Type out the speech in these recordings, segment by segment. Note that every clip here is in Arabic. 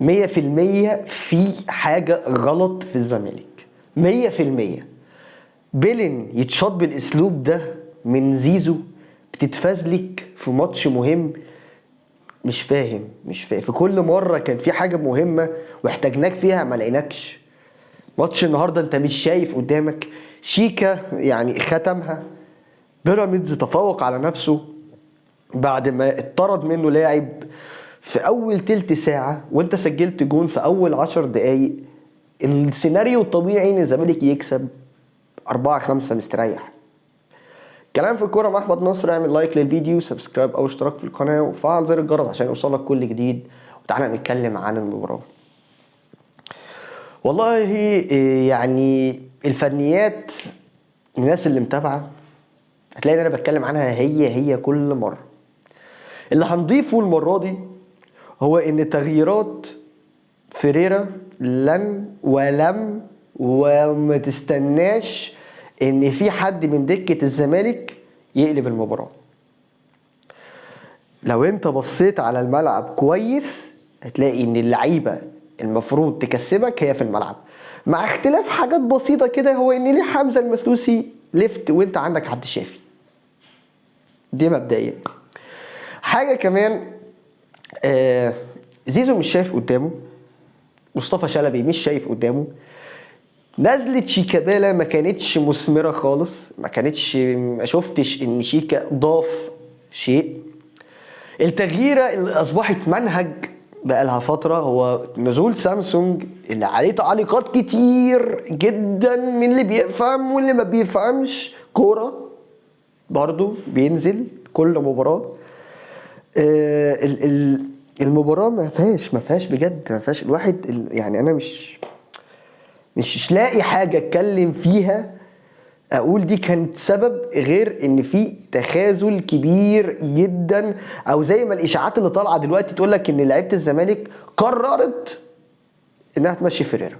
100% في حاجة غلط في الزمالك. 100% بيلن يتشاط بالاسلوب ده من زيزو، بتتفزلك في ماتش مهم. مش فاهم في كل مرة كان في حاجة مهمة واحتاجناك فيها ما لقيناكش. ماتش النهارده انت مش شايف قدامك. شيكا يعني ختمها. بيراميدز تفوق على نفسه بعد ما اتطرد منه لاعب في اول تلت ساعة وانت سجلت جون في اول 10 دقايق. السيناريو الطبيعي ان الزمالك يكسب 4-5 مستريح. كلام في الكورة مع احمد نصر. اعمل لايك للفيديو، سبسكرايب او اشتراك في القناة وفعل زر الجرس عشان يوصلك كل جديد. وتعالى نتكلم عن المباراة. والله يعني الفنيات، الناس اللي متابعة هتلاقي ان انا بتكلم عنها هي كل مرة. اللي هنضيفه المرة دي هو ان تغييرات فيريرا لن ولم وما تستناش ان في حد من دكة الزمالك يقلب المباراة. لو انت بصيت على الملعب كويس هتلاقي ان اللعيبة المفروض تكسبك هي في الملعب، مع اختلاف حاجات بسيطة كده. هو ان ليه حمزة المسلوسي ليفت وانت عندك عبد الشافي؟ دي مبدئيا. حاجة كمان، زيزو مش شايف قدامه، مصطفى شلبي مش شايف قدامه، نزلة شيكابالا ما كانتش مثمرة خالص. ما شفتش ان شيكا ضاف شيء. التغييرة اللي اصبحت منهج بقى لها فترة هو نزول سامسونج، اللي عليه تعليقات كتير جدا من اللي بيفهم واللي ما بيفهمش كورة. برضو بينزل كل مباراة. المباراة ما فيهاش بجد، ما فيهاش الواحد يعني. انا مش لاقي حاجة اتكلم فيها اقول دي كانت سبب غير ان في تخاذل كبير جدا، او زي ما الاشاعات اللي طالعه دلوقتي تقول لك ان لعيبه الزمالك قررت انها تمشي فيريرا،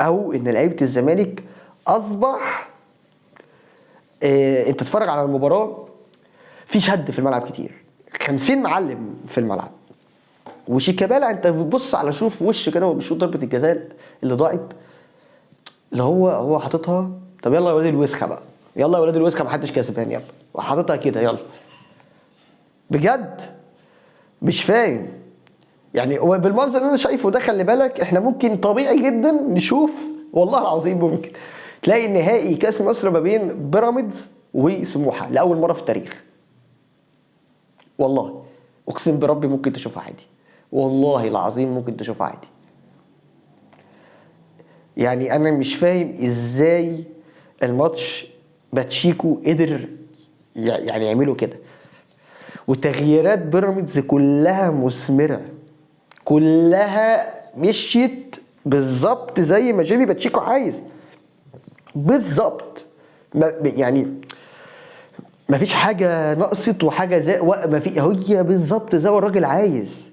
او ان لعيبه الزمالك اصبح انت تتفرج على المباراه في شد في الملعب كتير، 50 معلم في الملعب. وشيكابالا انت بتبص على شوف وش كده وهو بيشوط ضربه الجزاء اللي ضاعت، اللي هو حاططها. طب يلا يا ولاد الوسخه بقى، يلا يا ولاد الوسخه، محدش كسبان، يلا وحاططها كده يلا. بجد مش فاهم يعني. هو بالمنظر اللي انا شايفه ده خلي بالك احنا ممكن طبيعي جدا نشوف، والله العظيم ممكن تلاقي نهائي كاس مصر ما بين بيراميدز وسموحه لاول مره في التاريخ. والله اقسم بربي ممكن تشوفها عادي، والله العظيم ممكن تشوفها عادي. يعني انا مش فاهم ازاي الماتش باتشيكو قدر يعني يعملوا كده. وتغييرات بيراميدز كلها مثمره، كلها مشيت بالظبط زي ما جيمي باتشيكو عايز بالظبط. يعني ما فيش حاجه نقصت وحاجه زي ما في، هي بالظبط زي ما الراجل عايز.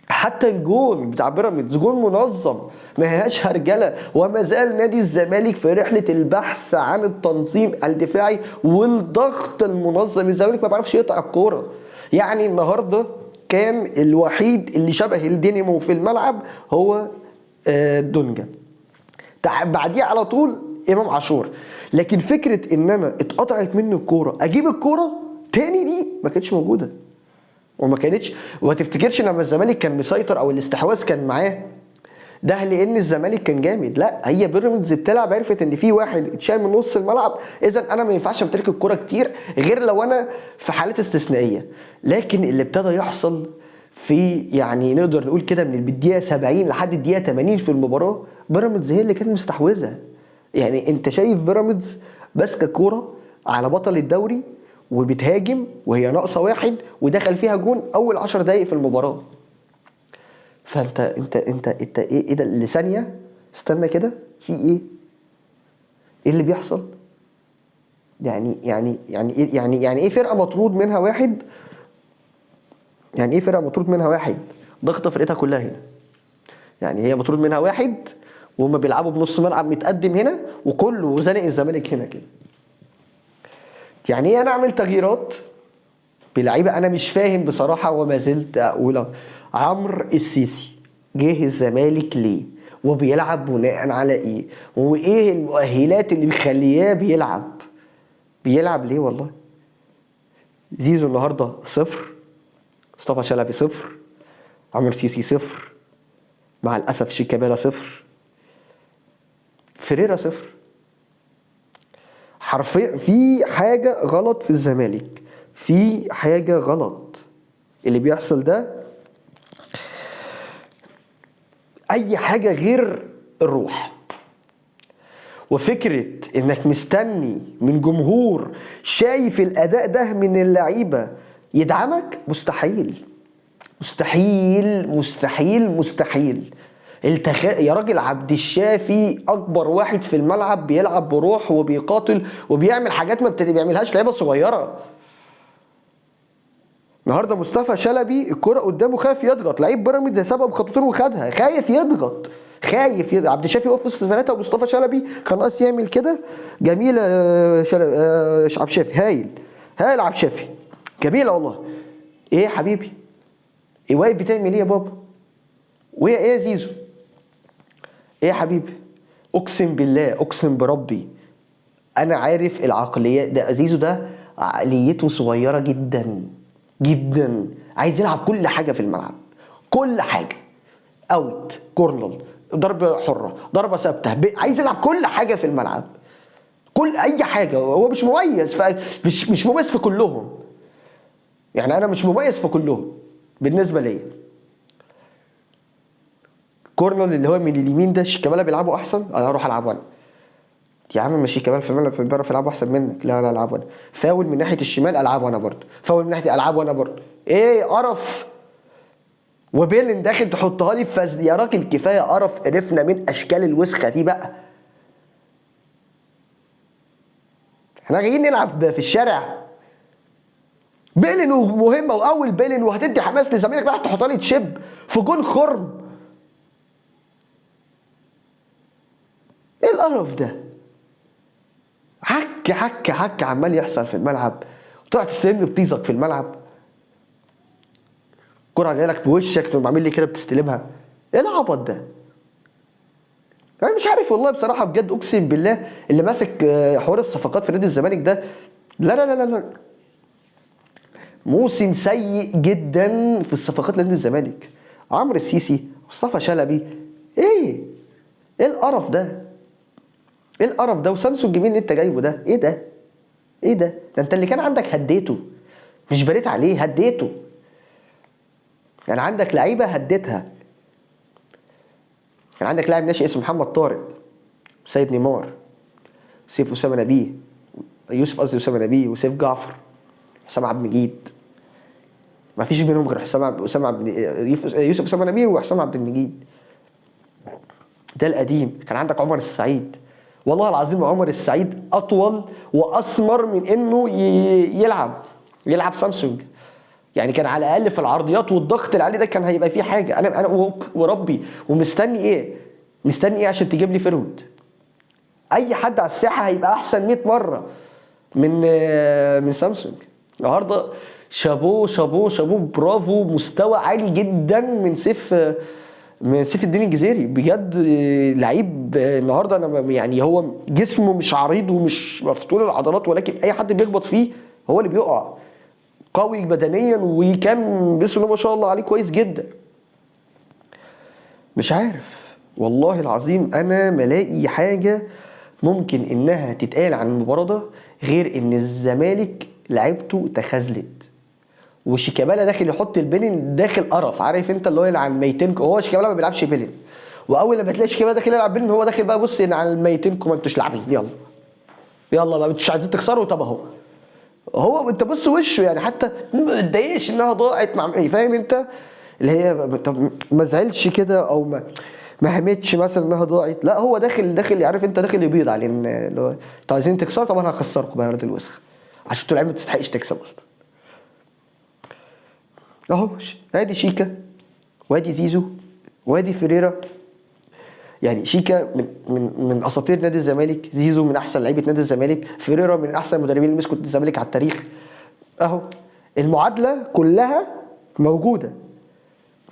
حتى الجون بتاع بيراميدز جون منظم، ما هياش هرجله. وما زال نادي الزمالك في رحله البحث عن التنظيم الدفاعي والضغط المنظم. الزمالك ما بيعرفش يقطع الكوره. يعني النهارده كان الوحيد اللي شبه الدينامو في الملعب هو دونجا، بعديه على طول امام عاشور. لكن فكره ان انا اتقطعت مني الكوره اجيب الكوره تاني دي ما كانتش موجوده. وما تفتكرش لما الزمالك كان مسيطر او الاستحواذ كان معاه ده لان الزمالك كان جامد، لا، هي بيراميدز بتلعب عرفت ان في واحد اتشال من نص الملعب، اذا انا ما ينفعش امتلك الكرة كتير غير لو انا في حالات استثنائيه. لكن اللي ابتدى يحصل في يعني نقدر نقول كده من الدقيقه 70 لحد الدقيقه 80 في المباراه بيراميدز هي اللي كانت مستحوذه. يعني انت شايف بيراميدز ماسكه كوره على بطل الدوري وبتهاجم وهي ناقصه واحد ودخل فيها جون اول 10 دقايق في المباراه. فانت انت ايه ده لثانيه استنى كده، في ايه اللي بيحصل؟ يعني ايه فرقه مطرود منها واحد؟ يعني ايه فرقه مطرود منها واحد ضغط فرقتها كلها هنا؟ يعني هي مطرود منها واحد وهم بيلعبوا بنص ملعب متقدم هنا وكله زانق الزمالك هنا كده. يعني ايه انا اعمل تغييرات بلعيبه انا مش فاهم بصراحه وما زلت اقول عمرو السيسي جه الزمالك ليه؟ وبيلعب بناء على ايه؟ وايه المؤهلات اللي مخلياه بيلعب؟ بيلعب ليه والله؟ زيزو النهارده صفر، مصطفى شلبي صفر، عمرو السيسي صفر، مع الاسف شيكابالا صفر، فيريرا صفر. حرفيا في حاجه غلط في الزمالك، في حاجه غلط اللي بيحصل ده. اي حاجه غير الروح. وفكره انك مستني من جمهور شايف الاداء ده من اللعيبه يدعمك، مستحيل مستحيل مستحيل مستحيل. يا راجل، عبد الشافي اكبر واحد في الملعب بيلعب بروح وبيقاتل وبيعمل حاجات ما بيعملهاش لعيبه صغيره. النهارده مصطفى شلبي الكرة قدامه خايف يضغط، لعيب بيراميدز سبق بخطوتين وخدها، خايف يضغط. عبد الشافي وقف وسط ثلاثه ومصطفى شلبي كان ناقص يعمل كده. جميله عبد الشافي، هايل هايل عبد الشافي، جميله والله. ايه يا حبيبي؟ ايه واقف بتعمل ايه يا بابا؟ وايه يا زيزو؟ ايه يا حبيبي؟ اقسم بالله اقسم بربي انا عارف العقليه ده. زيزو ده عقليته صغيره جدا جدا، عايز يلعب كل حاجه في الملعب، كل حاجه، اوت، كورنر، ضربه حره، ضربه ثابته، عايز يلعب كل حاجه في الملعب، كل اي حاجه. هو مش مميز مش مميز في كلهم، يعني انا مش مميز في كلهم بالنسبه ليا. كورنر اللي هو من اليمين ده شيكابالا بيلعبوا احسن، انا اروح العبه انا. يا عم ماشي، كمان في الملعب بيعرف يلعبوا احسن منك، لا انا العبه انا. فاول من ناحيه الشمال العبه انا برضه، فاول من ناحيه العبه انا برضه. ايه قرف. وبيلن داخل تحطها لي في يا راجل كفايه قرف، قرفنا من اشكال الوسخه دي بقى. احنا جايين نلعب في الشارع. بيلن مهمه، واول بيلن وهتدي حماس لزميلك، راح تحطها لي تشب في جون خرم. ايه القرف ده؟ حك عمال يحصل في الملعب، وتطلع تستلم بطيزك في الملعب. كرة جايه لك بوشك تقوم عامل لي كده بتستلمها. ايه العبط ده؟ انا مش عارف والله بصراحه، بجد اقسم بالله اللي ماسك حوار الصفقات في نادي الزمالك ده، لا لا لا لا، موسم سيء جدا في الصفقات لنادي الزمالك. عمرو السيسي، مصطفى شلبي، ايه القرف ده؟ ايه القرف ده؟ وسامسونج جميل اللي انت جايبه ده، ايه ده؟ ايه ده انت اللي كان عندك هديته، مش بريت عليه، هديته. يعني عندك لعيبه هديتها. كان عندك لاعب ناشئ اسمه محمد طارق، سيد نيمار، سيف اسامه نبيه، يوسف قصدي اسامه نبيه، وسيف جعفر، حسام عبد المجيد. ما فيش بينهم غير يوسف اسامه نبيه وحسام عبد المجيد. ده القديم. كان عندك عمر السعيد، والله العظيم عمر السعيد اطول واسمر من انه يلعب سامسونج. يعني كان على الاقل في العرضيات والضغط اللي عليه ده كان هيبقى فيه حاجه. انا وربي ومستني ايه؟ مستني ايه عشان تجيب لي فيرود؟ اي حد على الساحه هيبقى احسن 100 مره من سامسونج. النهارده شابوه شابوه شابوه، برافو، مستوى عالي جدا من سيف الدين الجزيري بجد. لعيب النهارده، انا يعني هو جسمه مش عريض ومش مفتول العضلات، ولكن اي حد بيخبط فيه هو اللي بيقع. قوي بدنيا، وكان بسم الله ما شاء الله عليه كويس جدا. مش عارف والله العظيم انا ملاقي حاجه ممكن انها تتقال عن المباراه ده غير ان الزمالك لعبته تخاذلت. وشيكابالا داخل يحط البيلين داخل قرف، عارف انت اللي هو على الميتين. هو شيكابالا ما بيلعبش بيلين، واول لما تلاقي شيكابالا داخل يلعب بيلين هو داخل بقى بص على الميتينكم، ما انتوش لاعبين، يلا يلا بقى انتوش عايزين تخسروا. طب اهو هو انت بص وشه، يعني حتى ما اتضايقش انها ضاعت مع ايه، فاهم انت اللي هي. طب ما زعلش كده او ما همتش مثلا انها ضاعت، لا هو داخل عارف انت داخل يبيض عليه اللي هو انتوا عايزين تكسروا، طب انا هخسركم بقى يا ولاد الوسخ عشان انتوا لعيبه ما تستحقش تكسب اصلا. اهو ادي شيكا، وادي زيزو، وادي فيريرا. يعني شيكا من اساطير نادي الزمالك، زيزو من احسن لعيبه نادي الزمالك، فيريرا من احسن المدربين اللي مسكوا نادي الزمالك على التاريخ. اهو المعادله كلها موجوده.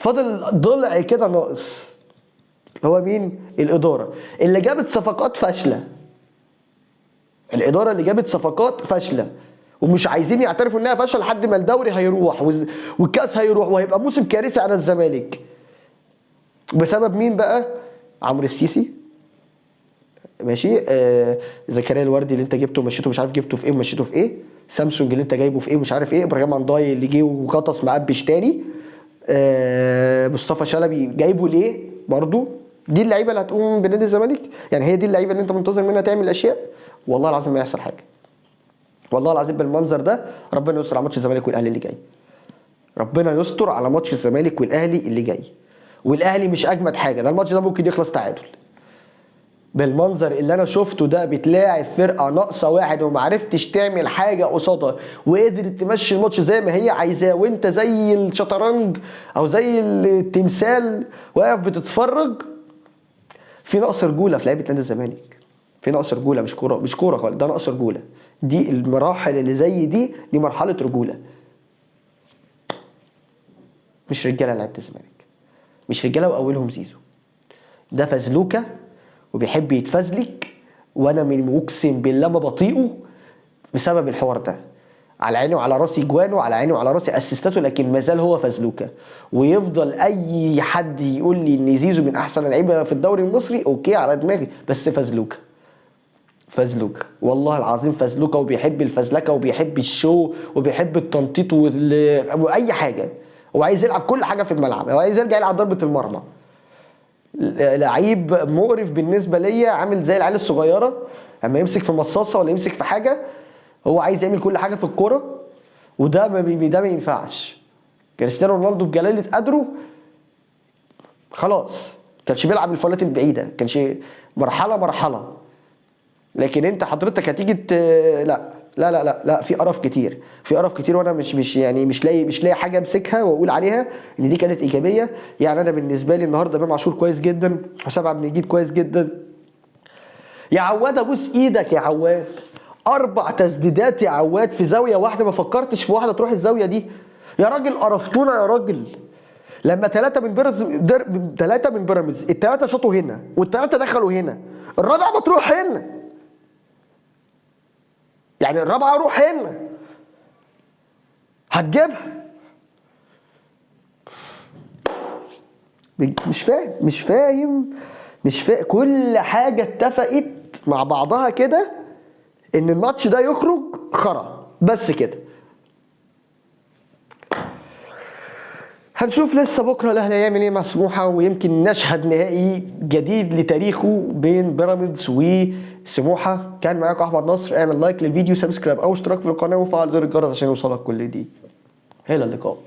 فاضل ضلع كده ناقص، هو مين؟ الاداره اللي جابت صفقات فاشله. الاداره اللي جابت صفقات فاشله ومش عايزين يعترفوا انها فاشله لحد ما الدوري هيروح والكاس هيروح وهيبقى موسم كارثي على الزمالك. بسبب مين بقى؟ عمرو السيسي، ماشي، زكريا الوردي اللي انت جبته ومشيته مش عارف جبته في ايه ومشيته في ايه، سامسونج اللي انت جايبه في ايه ومش عارف ايه، ابراهيم عنداي اللي جه وغطس مقبش تاني، مصطفى شلبي جايبه ليه برضو؟ دي اللعيبه اللي هتقوم بنادي الزمالك؟ يعني هي دي اللعيبه اللي انت منتظر منها تعمل اشياء؟ والله العظيم ما يحصل حاجه. والله العظيم بالمنظر ده ربنا يستر على ماتش الزمالك والاهلي اللي جاي. ربنا يستر على ماتش الزمالك والاهلي اللي جاي. والاهلي مش اجمد حاجه، ده الماتش ده ممكن يخلص تعادل. بالمنظر اللي انا شفته ده بتلاعب فرقه ناقصه واحد ومعرفتش تعمل حاجه قصادها وقدرت تمشي الماتش زي ما هي عايزاه، وانت زي الشطرنج او زي التمثال واقف بتتفرج. في نقص رجوله في لعيبه نادي الزمالك، في نقص رجوله، مش كوره، مش كوره خالص، ده نقص رجوله. دي المراحل اللي زي دي مرحله رجوله. مش رجاله لعيبه الزمالك، مش رجاله واولهم زيزو. ده فزلوكه وبيحب يتفزلك، وانا من اقسم بالله ما بطيقه بسبب الحوار ده. على عيني وعلى راسي جوانه، على عيني وعلى راسي اسيستاته، لكن ما زال هو فزلوكه. ويفضل اي حد يقول لي ان زيزو من احسن اللعيبه في الدوري المصري، اوكي على دماغي، بس فزلوكه. فزلوكه والله العظيم فزلوكه، وبيحب الفزلكه وبيحب الشو وبيحب التنطيط واي حاجه. هو عايز يلعب كل حاجه في الملعب، هو عايز يرجع يلعب ضربه المرمى. لعيب مقرف بالنسبه ليا، عامل زي العيال الصغيره اما يمسك في مصاصه ولا يمسك في حاجه، هو عايز يعمل كل حاجه في الكوره، وده ما ينفعش. كريستيانو رونالدو بجلاله قدره خلاص كانش بيلعب الفاولات البعيده، كانش مرحله. لكن انت حضرتك هتيجي لا لا لا لا لا، في قرف كتير، في قرف كتير، وانا مش لاقي حاجه امسكها واقول عليها ان دي كانت ايجابيه. يعني انا بالنسبه لي النهارده امام عاشور كويس جدا، حسام عبد المجيد كويس جدا. يا عواد ابوس ايدك يا عواد، 4 تسديدات يا عواد في زاويه واحده، ما فكرتش في واحده تروح الزاويه دي؟ يا راجل قرفتونا يا راجل. لما 3 من بيراميدز ال3 شاطوا هنا وال3 دخلوا هنا، الرابعه ما تروح هنا، يعني الرابعه اروح هنا هتجيبها. مش فاهم كل حاجه اتفقت مع بعضها كده ان الماتش ده يخرج خرا بس كده. هنشوف لسه بكره الاهلي هيعمل ايه مع سموحه، ويمكن نشهد نهائي جديد لتاريخه بين بيراميدز وسموحه. كان معاكم احمد نصر، اعمل لايك للفيديو، سبسكرايب او اشتراك في القناه وفعل زر الجرس عشان يوصلك كل جديد. الى اللقاء.